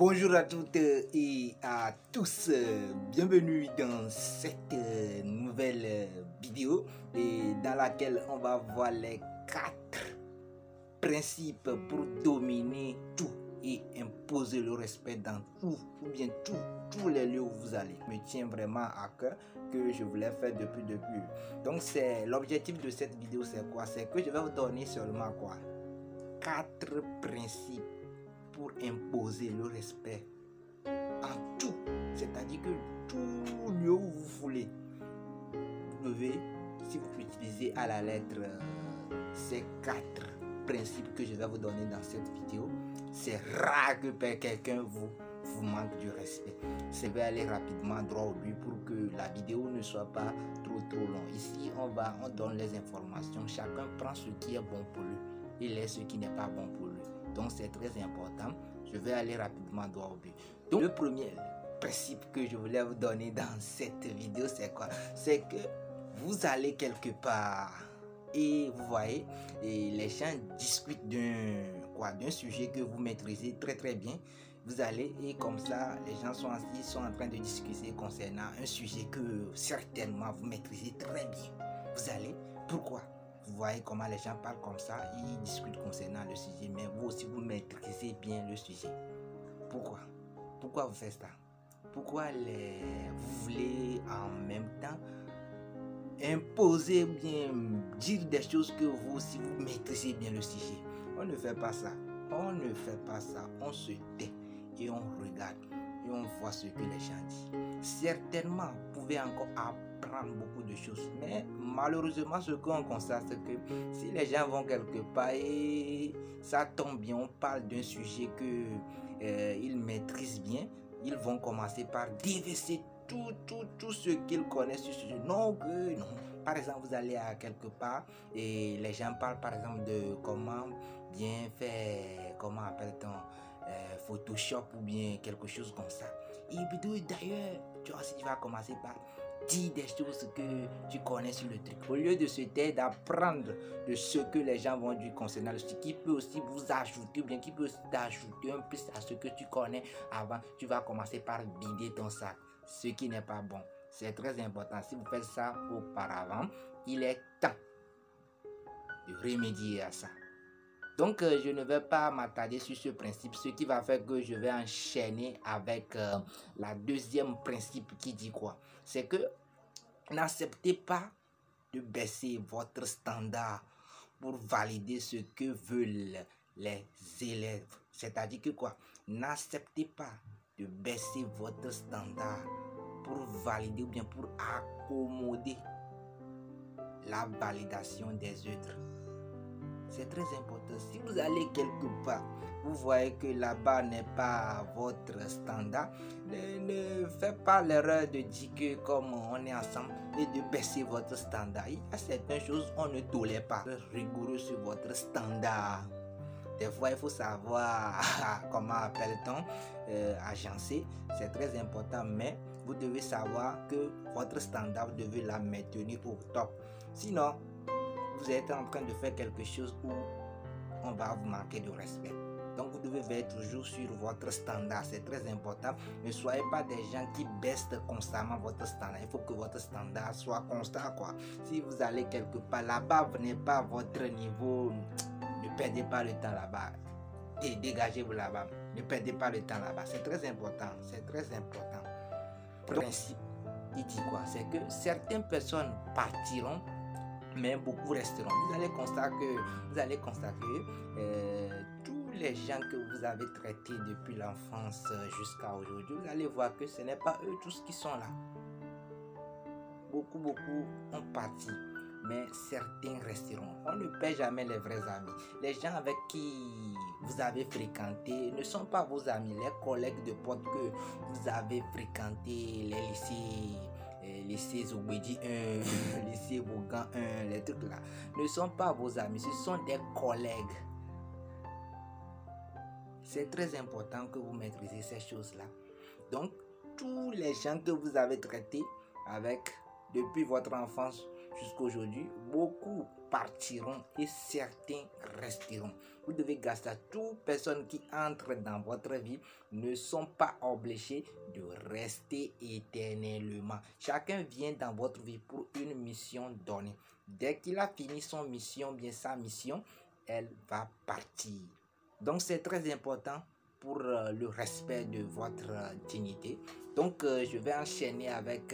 Bonjour à toutes et à tous, bienvenue dans cette nouvelle vidéo et dans laquelle on va voir les 4 principes pour dominer tout et imposer le respect dans tout ou bien tous les lieux où vous allez. Me tient vraiment à cœur, que je voulais faire depuis. Donc c'est l'objectif de cette vidéo, c'est quoi? C'est que je vais vous donner seulement quoi? 4 principes pour imposer le respect en tout, c'est-à-dire que tout lieu où vous voulez, vous devez, si vous utilisez à la lettre ces 4 principes que je vais vous donner dans cette vidéo, c'est rare que quelqu'un vous manque du respect. Je vais aller rapidement droit au but pour que la vidéo ne soit pas trop longue. Ici on donne les informations, chacun prend ce qui est bon pour lui et laisse ce qui n'est pas bon pour lui. Donc c'est très important. Je vais aller rapidement droit au but. Donc le premier principe que je voulais vous donner dans cette vidéo, c'est quoi? C'est que vous allez quelque part et vous voyez, et les gens discutent d'un sujet que vous maîtrisez très bien. Vous allez et comme ça, les gens sont assis, sont en train de discuter concernant un sujet que certainement vous maîtrisez très bien. Vous allez, pourquoi? Vous voyez comment les gens parlent comme ça, ils discutent concernant le sujet, mais vous aussi vous maîtrisez bien le sujet. Pourquoi vous faites ça? Pourquoi vous voulez en même temps imposer ou bien dire des choses que vous aussi vous maîtrisez bien le sujet? On ne fait pas ça. On se tait et on regarde et on voit ce que les gens disent. Certainement, vous pouvez encore apprendre beaucoup de choses, mais malheureusement, ce qu'on constate, c'est que si les gens vont quelque part et ça tombe bien, on parle d'un sujet que ils maîtrisent bien, ils vont commencer par déverser tout ce qu'ils connaissent sur ce sujet. Non. Par exemple, vous allez à quelque part et les gens parlent par exemple de comment bien faire, comment appelle-t-on, Photoshop ou bien quelque chose comme ça. Et d'ailleurs, tu vas commencer par dire des choses que tu connais sur le truc. Au lieu de se taire, d'apprendre de ce que les gens vont dire concernant le truc, qui peut aussi vous ajouter ou bien qui peut aussi t'ajouter un peu à ce que tu connais avant, tu vas commencer par vider ton sac. Ce qui n'est pas bon. C'est très important. Si vous faites ça auparavant, il est temps de remédier à ça. Donc, je ne vais pas m'attarder sur ce principe, ce qui va faire que je vais enchaîner avec la deuxième principe qui dit quoi? C'est que n'acceptez pas de baisser votre standard pour valider ce que veulent les élèves. C'est-à-dire que quoi? N'acceptez pas de baisser votre standard pour valider ou bien pour accommoder la validation des autres. C'est très important. Si vous allez quelque part, vous voyez que là-bas n'est pas votre standard, ne faites pas l'erreur de dire que comme on est ensemble et de baisser votre standard. Il y a certaines choses on ne tolère pas. Rigoureux sur votre standard. Des fois, il faut savoir comment appelle-t-on agencer. C'est très important, mais vous devez savoir que votre standard, vous devez la maintenir au top. Sinon, vous êtes en train de faire quelque chose où on va vous manquer de respect. Donc vous devez veiller toujours sur votre standard, c'est très important. Ne soyez pas des gens qui baissent constamment votre standard. Il faut que votre standard soit constant, quoi. Si vous allez quelque part là-bas, vous n'êtes pas à votre niveau, ne perdez pas le temps là-bas. Et dégagez-vous là-bas. Ne perdez pas le temps là-bas. C'est très important. C'est très important. Le principe, il dit quoi? C'est que certaines personnes partiront, mais beaucoup resteront. Vous allez constater tous les gens que vous avez traités depuis l'enfance jusqu'à aujourd'hui, vous allez voir que ce n'est pas eux tous qui sont là. Beaucoup ont parti, mais certains resteront. On ne perd jamais les vrais amis. Les gens avec qui vous avez fréquenté ne sont pas vos amis. Les collègues de potes que vous avez fréquentés, les lycées Zobedi 1, lycée Bogan 1, les trucs là, ne sont pas vos amis, ce sont des collègues. C'est très important que vous maîtrisez ces choses-là. Donc, tous les gens que vous avez traités avec depuis votre enfance jusqu'aujourd'hui, beaucoup partiront et certains resteront. Vous devez garder ça. Toutes personnes qui entrent dans votre vie ne sont pas obligées de rester éternellement. Chacun vient dans votre vie pour une mission donnée. Dès qu'il a fini son mission, bien sa mission, elle va partir. Donc c'est très important pour le respect de votre dignité. Donc je vais enchaîner avec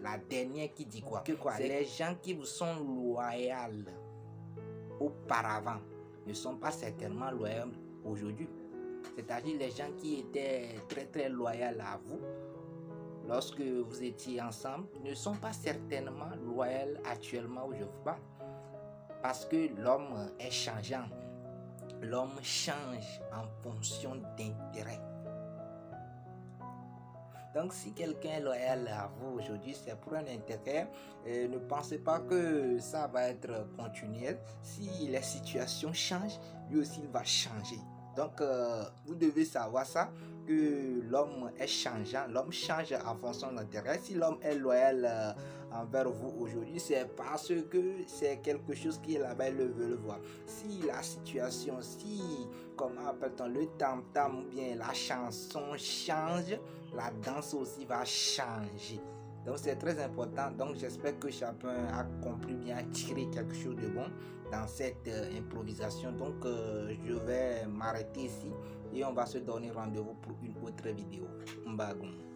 la dernière qui dit quoi? C'est les gens qui vous sont loyaux auparavant ne sont pas certainement loyaux aujourd'hui. C'est-à-dire les gens qui étaient très loyaux à vous lorsque vous étiez ensemble ne sont pas certainement loyaux actuellement où je vous parle. Parce que l'homme est changeant. L'homme change en fonction d'intérêt. Donc si quelqu'un est loyal à vous aujourd'hui, c'est pour un intérêt. Ne pensez pas que ça va être continuel. Si les situations changent, lui aussi il va changer. Donc vous devez savoir ça, que l'homme est changeant, l'homme change en fonction de l'intérêt. Si l'homme est loyal envers vous aujourd'hui, c'est parce que c'est quelque chose qui là-bas le veut le voir. Si la situation, comment appelle-t-on, le tam-tam ou bien la chanson change, la danse aussi va changer. Donc c'est très important. Donc j'espère que chacun a compris bien, a tiré quelque chose de bon dans cette improvisation. Donc je vais m'arrêter ici et on va se donner rendez-vous pour une autre vidéo. Mbagoum.